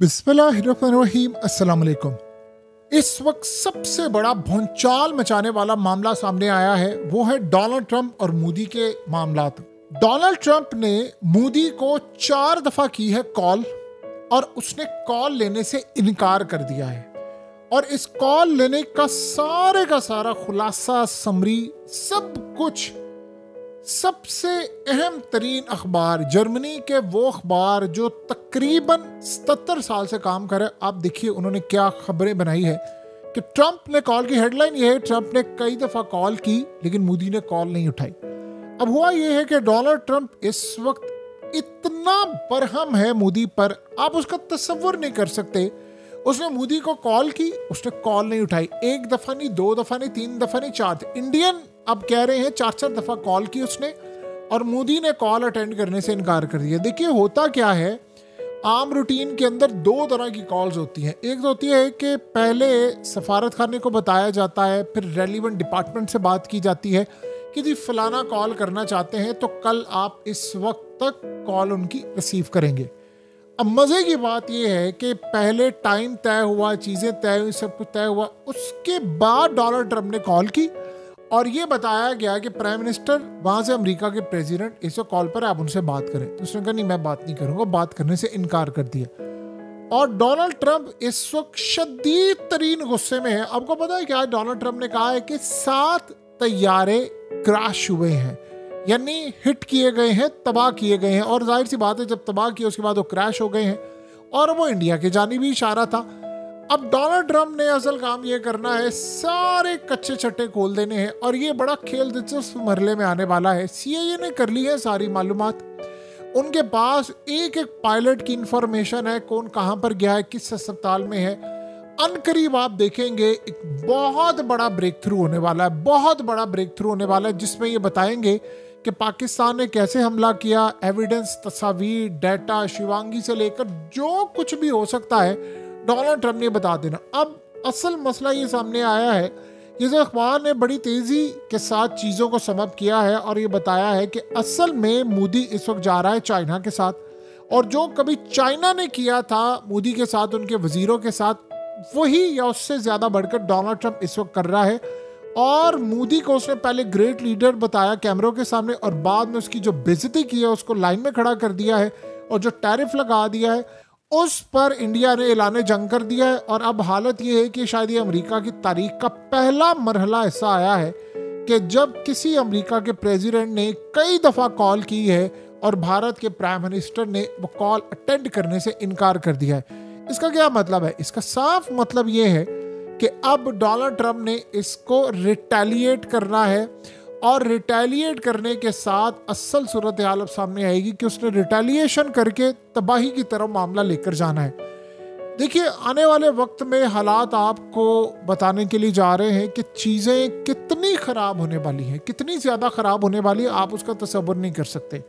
बिस्मिल्लाहिर्रहमानिर्रहीम। अस्सलाम वालेकुम। इस वक्त सबसे बड़ा भूचाल मचाने वाला मामला सामने आया है, वो है डोनाल्ड ट्रंप और मोदी के मामलात। डोनाल्ड ट्रंप ने मोदी को 4 दफा की है कॉल और उसने कॉल लेने से इनकार कर दिया है। और इस कॉल लेने का सारा खुलासा, समरी, सब कुछ सबसे अहम तरीन अखबार, जर्मनी के वो अखबार जो तकरीबन 77 साल से काम कर रहे, आप देखिए उन्होंने क्या खबरें बनाई है कि ट्रंप ने कॉल की। हेडलाइन ये है, ट्रंप ने कई दफा कॉल की लेकिन मोदी ने कॉल नहीं उठाई। अब हुआ ये है कि डोनाल्ड ट्रंप इस वक्त इतना बरहम है मोदी पर, आप उसका तस्वुर नहीं कर सकते। उसने मोदी को कॉल की, उसने कॉल नहीं उठाई। 1 दफा नहीं, 2 दफा नहीं, 3 दफा नहीं, 4 इंडियन अब कह रहे हैं 4 दफा कॉल की उसने, और मोदी ने कॉल अटेंड करने से इनकार कर दिया। देखिए होता क्या है, आम रूटीन के अंदर 2 तरह की कॉल्स होती हैं। एक तो होती है कि पहले सफारत खाने को बताया जाता है, फिर रेलिवेंट डिपार्टमेंट से बात की जाती है कि जी फलाना कॉल करना चाहते हैं तो कल आप इस वक्त तक कॉल उनकी रिसीव करेंगे। अब मज़े की बात यह है कि पहले टाइम तय हुआ, चीज़ें तय हुई, सब कुछ तय हुआ, उसके बाद डोनाल्ड ट्रंप ने कॉल की और ये बताया गया कि प्राइम मिनिस्टर वहाँ से अमेरिका के प्रेसिडेंट इस कॉल पर आप उनसे बात करें। तो उसने कहा नहीं, मैं बात नहीं करूँगा, बात करने से इनकार कर दिया। और डोनाल्ड ट्रंप इस वक्त शदीद तरीन गुस्से में है। आपको पता है क्या डोनाल्ड ट्रंप ने कहा है कि 7 तैयारे क्रैश हुए हैं, यानी हिट किए गए हैं, तबाह किए गए हैं। और जाहिर सी बात है जब तबाह किए उसके बाद वो क्रैश हो गए हैं, और वो इंडिया के जानी भी इशारा था। अब डोनाल्ड ट्रंप ने असल काम ये करना है, सारे कच्चे छट्टे खोल देने हैं, और ये बड़ा खेल दिलचस्प मरहले में आने वाला है। CIA ने कर ली है सारी मालूमात, उनके पास एक एक पायलट की इंफॉर्मेशन है, कौन कहाँ पर गया है, किस अस्पताल में है। अनकरीब आप देखेंगे एक बहुत बड़ा ब्रेक थ्रू होने वाला है, बहुत बड़ा ब्रेक थ्रू होने वाला है, जिसमें ये बताएंगे कि पाकिस्तान ने कैसे हमला किया। एविडेंस, तस्वीर, डाटा, शिवांगी से लेकर जो कुछ भी हो सकता है डोनाल्ड ट्रंप ने बता देना। अब असल मसला ये सामने आया है, ये जो अखबार ने बड़ी तेज़ी के साथ चीज़ों को समअप किया है और ये बताया है कि असल में मोदी इस वक्त जा रहा है चाइना के साथ, और जो कभी चाइना ने किया था मोदी के साथ, उनके वजीरों के साथ, वही या उससे ज़्यादा बढ़कर डोनाल्ड ट्रंप इस वक्त कर रहा है। और मोदी को उसने पहले ग्रेट लीडर बताया कैमरों के सामने, और बाद में उसकी जो बेइज्जती की है, उसको लाइन में खड़ा कर दिया है, और जो टैरिफ लगा दिया है उस पर इंडिया ने ऐलान जंग कर दिया है। और अब हालत ये है कि शायद ये अमेरिका की तारीख का पहला मरहला ऐसा आया है कि जब किसी अमेरिका के प्रेसिडेंट ने कई दफ़ा कॉल की है और भारत के प्राइम मिनिस्टर ने वो कॉल अटेंड करने से इनकार कर दिया है। इसका क्या मतलब है? इसका साफ मतलब ये है कि अब डोनाल्ड ट्रंप ने इसको रिटेलिएट करना है, और रिटेलिएट करने के साथ असल सूरत हाल अब सामने आएगी कि उसने रिटेलिएशन करके तबाही की तरफ मामला लेकर जाना है। देखिए आने वाले वक्त में हालात आपको बताने के लिए जा रहे हैं कि चीज़ें कितनी ख़राब होने वाली हैं, कितनी ज़्यादा ख़राब होने वाली है, आप उसका तसव्वुर नहीं कर सकते।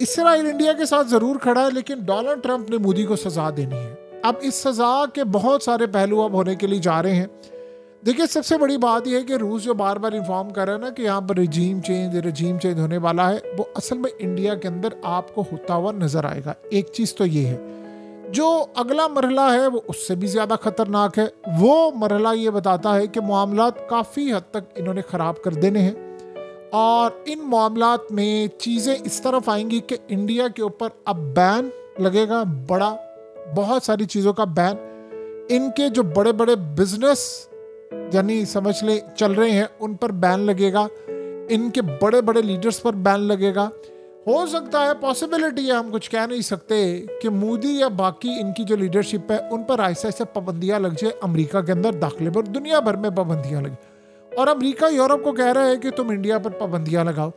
इसराइल इंडिया के साथ ज़रूर खड़ा है, लेकिन डोनाल्ड ट्रंप ने मोदी को सज़ा देनी है। अब इस सज़ा के बहुत सारे पहलू अब होने के लिए जा रहे हैं। देखिए सबसे बड़ी बात यह है कि रूस जो बार बार इन्फॉर्म कर रहा है ना कि यहाँ पर रजीम चेंज होने वाला है, वो असल में इंडिया के अंदर आपको होता हुआ नजर आएगा। एक चीज़ तो ये है, जो अगला मरहला है वो उससे भी ज़्यादा खतरनाक है। वो मरहला ये बताता है कि मामलात काफ़ी हद तक इन्होंने ख़राब कर देने हैं, और इन मामलात में चीज़ें इस तरफ आएंगी कि इंडिया के ऊपर अब बैन लगेगा, बड़ा बहुत सारी चीज़ों का बैन। इनके जो बड़े बड़े बिजनेस यानी समझ ले चल रहे हैं उन पर बैन लगेगा, इनके बड़े बड़े लीडर्स पर बैन लगेगा। हो सकता है, पॉसिबिलिटी है, हम कुछ कह नहीं सकते, कि मोदी या बाकी इनकी जो लीडरशिप है उन पर ऐसे ऐसे पाबंदियां लग जाए अमेरिका के अंदर दाखिले पर, दुनिया भर में पाबंदियां लगे, और अमेरिका यूरोप को कह रहा है कि तुम इंडिया पर पाबंदियां लगाओ।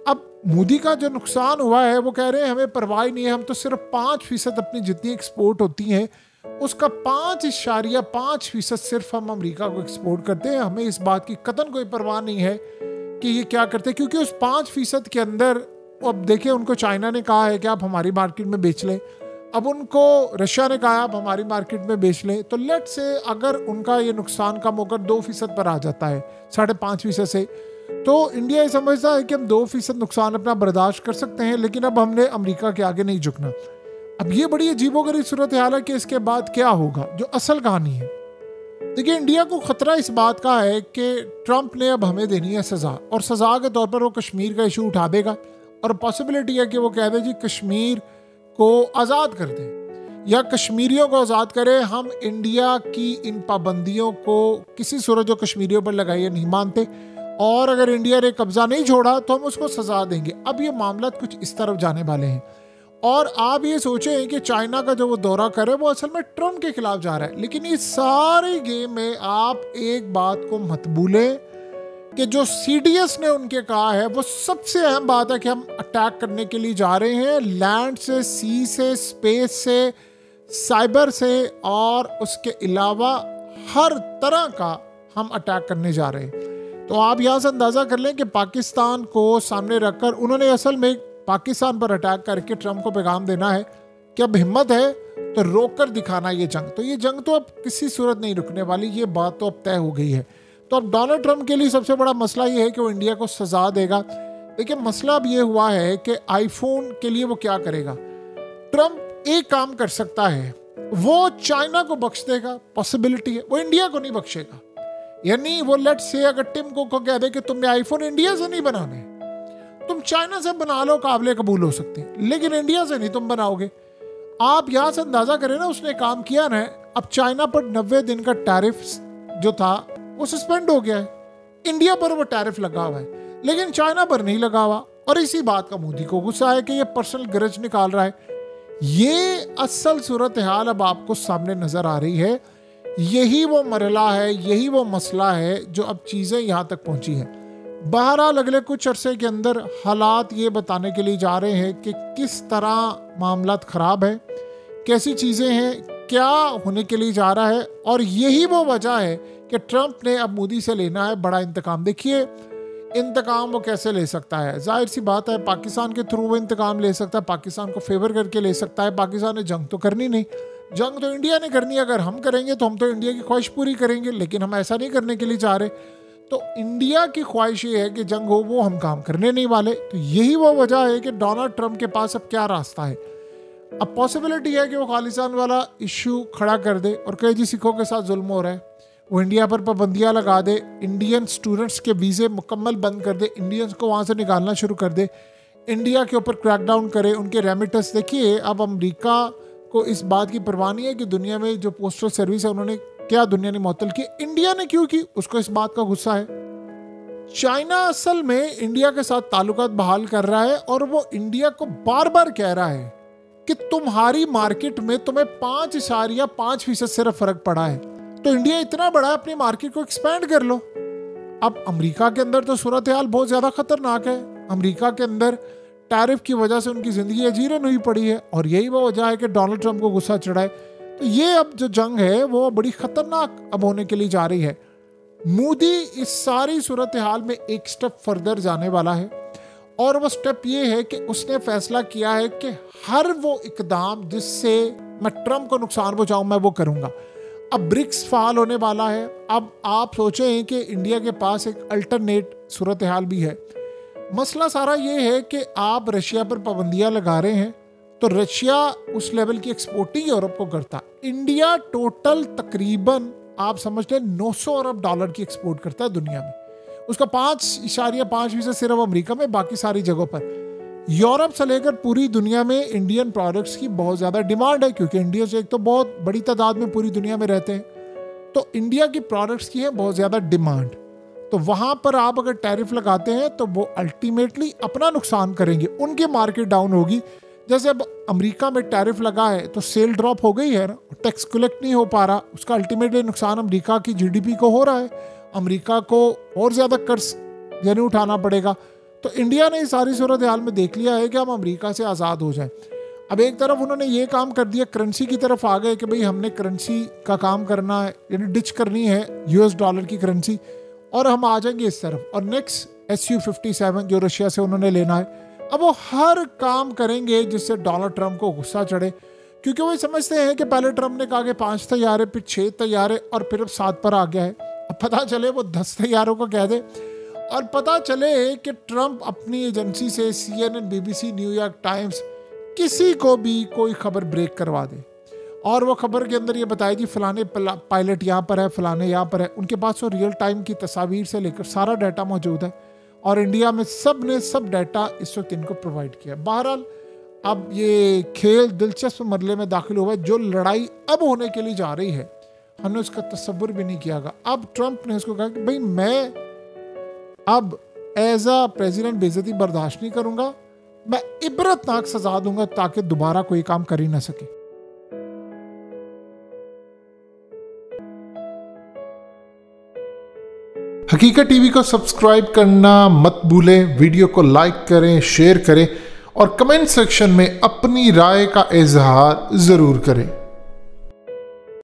अब मोदी का जो नुकसान हुआ है वो कह रहे हैं हमें परवाह नहीं है, हम तो सिर्फ 5% अपनी जितनी एक्सपोर्ट होती हैं उसका 5.5% सिर्फ हम अमेरिका को एक्सपोर्ट करते हैं। हमें इस बात की कतन कोई परवाह नहीं है कि ये क्या करते हैं, क्योंकि उस 5% के अंदर अब देखिए उनको चाइना ने कहा है कि आप हमारी मार्केट में बेच लें, अब उनको रशिया ने कहा आप हमारी मार्केट में बेच लें। तो लेट से अगर उनका ये नुकसान कम होकर 2% पर आ जाता है 5.5% से, तो इंडिया ये समझता है कि हम 2% नुकसान अपना बर्दाश्त कर सकते हैं, लेकिन अब हमने अमेरिका के आगे नहीं झुकना। अब ये बड़ी अजीबोगरीब सूरत हाल है कि इसके बाद क्या होगा। जो असल कहानी है, देखिए इंडिया को खतरा इस बात का है कि ट्रंप ने अब हमें देनी है सजा, और सजा के तौर पर वो कश्मीर का इशू उठा देगा, और पॉसिबिलिटी है कि वो कह दे जी कश्मीर को आज़ाद कर दे या कश्मीरियों को आज़ाद करे। हम इंडिया की इन पाबंदियों को किसी सूरत जो कश्मीरियों पर लगाई है नहीं मानते, और अगर इंडिया ने कब्जा नहीं छोड़ा तो हम उसको सजा देंगे। अब ये मामला कुछ इस तरफ जाने वाले हैं, और आप ये सोचें कि चाइना का जो वो दौरा करे वो असल में ट्रंप के खिलाफ जा रहा है। लेकिन इस सारे गेम में आप एक बात को मत भूलें कि जो CDS ने उनके कहा है वो सबसे अहम बात है कि हम अटैक करने के लिए जा रहे हैं, लैंड से, सी से, स्पेस से, साइबर से, और उसके अलावा हर तरह का हम अटैक करने जा रहे हैं। तो आप यहाँ से अंदाज़ा कर लें कि पाकिस्तान को सामने रखकर उन्होंने असल में पाकिस्तान पर अटैक करके ट्रंप को पैगाम देना है कि अब हिम्मत है तो रोक कर दिखाना ये जंग। तो ये जंग तो अब किसी सूरत नहीं रुकने वाली, ये बात तो अब तय हो गई है। तो अब डोनाल्ड ट्रंप के लिए सबसे बड़ा मसला ये है कि वो इंडिया को सजा देगा। देखिए मसला अब ये हुआ है कि आईफोन के लिए वो क्या करेगा। ट्रंप एक काम कर सकता है, वो चाइना को बख्श देगा, पॉसिबिलिटी है, वो इंडिया को नहीं बख्शेगा। यानी वो लेट्स से अगर टिम कुक को कह दे कि तुमने आईफोन इंडिया से नहीं बनाने, तुम चाइना से बना लो, काबिल कबूल हो सकते हैं, लेकिन इंडिया से नहीं तुम बनाओगे। आप यहाँ से अंदाजा करें ना, उसने काम किया ना, अब चाइना पर 90 दिन का टैरिफ जो था वो सस्पेंड हो गया है। इंडिया पर वो टैरिफ लगा हुआ है लेकिन चाइना पर नहीं लगा हुआ, और इसी बात का मोदी को गुस्सा है कि ये पर्सनल ग्रज निकाल रहा है। ये असल सूरत हाल अब आपको सामने नजर आ रही है। यही वो मरहला है, यही वो मसला है जो अब चीज़ें यहाँ तक पहुँची हैं। बहरहाल अगले कुछ अरसे के अंदर हालात ये बताने के लिए जा रहे हैं कि किस तरह मामलात ख़राब है, कैसी चीज़ें हैं, क्या होने के लिए जा रहा है, और यही वो वजह है कि ट्रंप ने अब मोदी से लेना है बड़ा इंतकाम। देखिए इंतकाम वो कैसे ले सकता है, जाहिर सी बात है पाकिस्तान के थ्रू वो इंतकाम ले सकता है, पाकिस्तान को फेवर करके ले सकता है। पाकिस्तान ने जंग तो करनी नहीं, जंग तो इंडिया ने करनी है। अगर हम करेंगे तो हम तो इंडिया की ख्वाहिश पूरी करेंगे, लेकिन हम ऐसा नहीं करने के लिए चाह रहे। तो इंडिया की ख्वाहिश ये है कि जंग हो, वो हम काम करने नहीं वाले। तो यही वो वजह है कि डोनाल्ड ट्रंप के पास अब क्या रास्ता है। अब पॉसिबिलिटी है कि वो खालिस्तान वाला इशू खड़ा कर दे और कहे जी सिखों के साथ जुल्म हो रहा है, वो इंडिया पर पाबंदियां लगा दे, इंडियन स्टूडेंट्स के वीज़े मुकम्मल बंद कर दे, इंडियंस को वहाँ से निकालना शुरू कर दे, इंडिया के ऊपर क्रैकडाउन करे, उनके रेमिटेंस। देखिए अब अमेरिका को इस बात की परवाह नहीं है कि दुनिया में जो पोस्टल सर्विस है उन्होंने क्या दुनिया ने मुअत्तल की, इंडिया ने क्यों की, उसको इस बात का गुस्सा है। चाइना असल में इंडिया के साथ ताल्लुकात बहाल कर रहा है, और वो इंडिया को बार बार कह रहा है कि तुम्हारी मार्केट में तुम्हें 5.5% सिर्फ फर्क पड़ा है, तो इंडिया इतना बड़ा है, अपनी मार्केट को एक्सपेंड कर लो। अब अमेरिका के अंदर तो सूरत हाल बहुत ज़्यादा खतरनाक है। अमेरिका के अंदर टैरिफ की वजह से उनकी ज़िंदगी अजीरन हुई पड़ी है, और यही वो वजह है कि डोनाल्ड ट्रंप को गुस्सा चढ़ा है। तो ये अब जो जंग है वो बड़ी ख़तरनाक अब होने के लिए जा रही है। मोदी इस सारी सूरत हाल में एक स्टेप फर्दर जाने वाला है, और वो स्टेप ये है कि उसने फैसला किया है कि हर वो इकदाम जिससे मैं ट्रंप को नुकसान पहुँचाऊँ मैं वो करूँगा। अब ब्रिक्स फाल होने वाला है। अब आप सोचें कि इंडिया के पास एक अल्टरनेट सूरत हाल भी है। मसला सारा ये है कि आप रशिया पर पाबंदियां लगा रहे हैं, तो रशिया उस लेवल की एक्सपोर्टिंग यूरोप को करता। इंडिया टोटल तकरीबन आप समझ लें 900 अरब डॉलर की एक्सपोर्ट करता है दुनिया में, उसका 5.5% सिर्फ अमेरिका में, बाकी सारी जगहों पर। यूरोप से लेकर पूरी दुनिया में इंडियन प्रोडक्ट्स की बहुत ज़्यादा डिमांड है, क्योंकि इंडिया से एक तो बहुत बड़ी तादाद में पूरी दुनिया में रहते हैं, तो इंडिया की प्रोडक्ट्स की है बहुत ज़्यादा डिमांड। तो वहाँ पर आप अगर टैरिफ लगाते हैं तो वो अल्टीमेटली अपना नुकसान करेंगे, उनकी मार्केट डाउन होगी। जैसे अब अमेरिका में टैरिफ लगा है तो सेल ड्रॉप हो गई है ना, टैक्स कलेक्ट नहीं हो पा रहा, उसका अल्टीमेटली नुकसान अमेरिका की GDP को हो रहा है, अमेरिका को और ज़्यादा कर्ज यानी उठाना पड़ेगा। तो इंडिया ने इस सारी सूरत हाल में देख लिया है कि हम अमेरिका से आज़ाद हो जाएं। अब एक तरफ उन्होंने ये काम कर दिया, करेंसी की तरफ आ गए कि भाई हमने करेंसी का काम करना है, यानी डिच करनी है US डॉलर की करेंसी, और हम आ जाएंगे इस तरफ। और नेक्स्ट Su-57 जो रशिया से उन्होंने लेना है, अब वो हर काम करेंगे जिससे डोनाल्ड ट्रंप को गुस्सा चढ़े, क्योंकि वो समझते हैं कि पहले ट्रंप ने कहा कि 5 तैयारे, फिर 6 तैयारे, और फिर अब 7 पर आ गया है। अब पता चले वो 10 तैयारों को कह दे, और पता चले कि ट्रंप अपनी एजेंसी से CNN, BBC, न्यूयॉर्क टाइम्स किसी को भी कोई खबर ब्रेक करवा दे और वो खबर के अंदर ये बताए जी फलाने पायलट यहाँ पर है, फलाने यहाँ पर है, उनके पास वो रियल टाइम की तस्वीर से लेकर सारा डाटा मौजूद है और इंडिया में सब ने सब डाटा इस वक्त इनको प्रोवाइड किया। बहरहाल अब ये खेल दिलचस्प मरले में दाखिल हुआ है। जो लड़ाई अब होने के लिए जा रही है हमने उसका तस्वुर भी नहीं किया। अब ट्रंप ने उसको कहा कि भाई मैं अब एज अ प्रेसिडेंट बेइज्जती बर्दाश्त नहीं करूंगा, मैं इबरतनाक सजा दूंगा ताकि दोबारा कोई काम कर ही ना सके। हकीकत टीवी को सब्सक्राइब करना मत भूलें, वीडियो को लाइक करें, शेयर करें और कमेंट सेक्शन में अपनी राय का इजहार जरूर करें।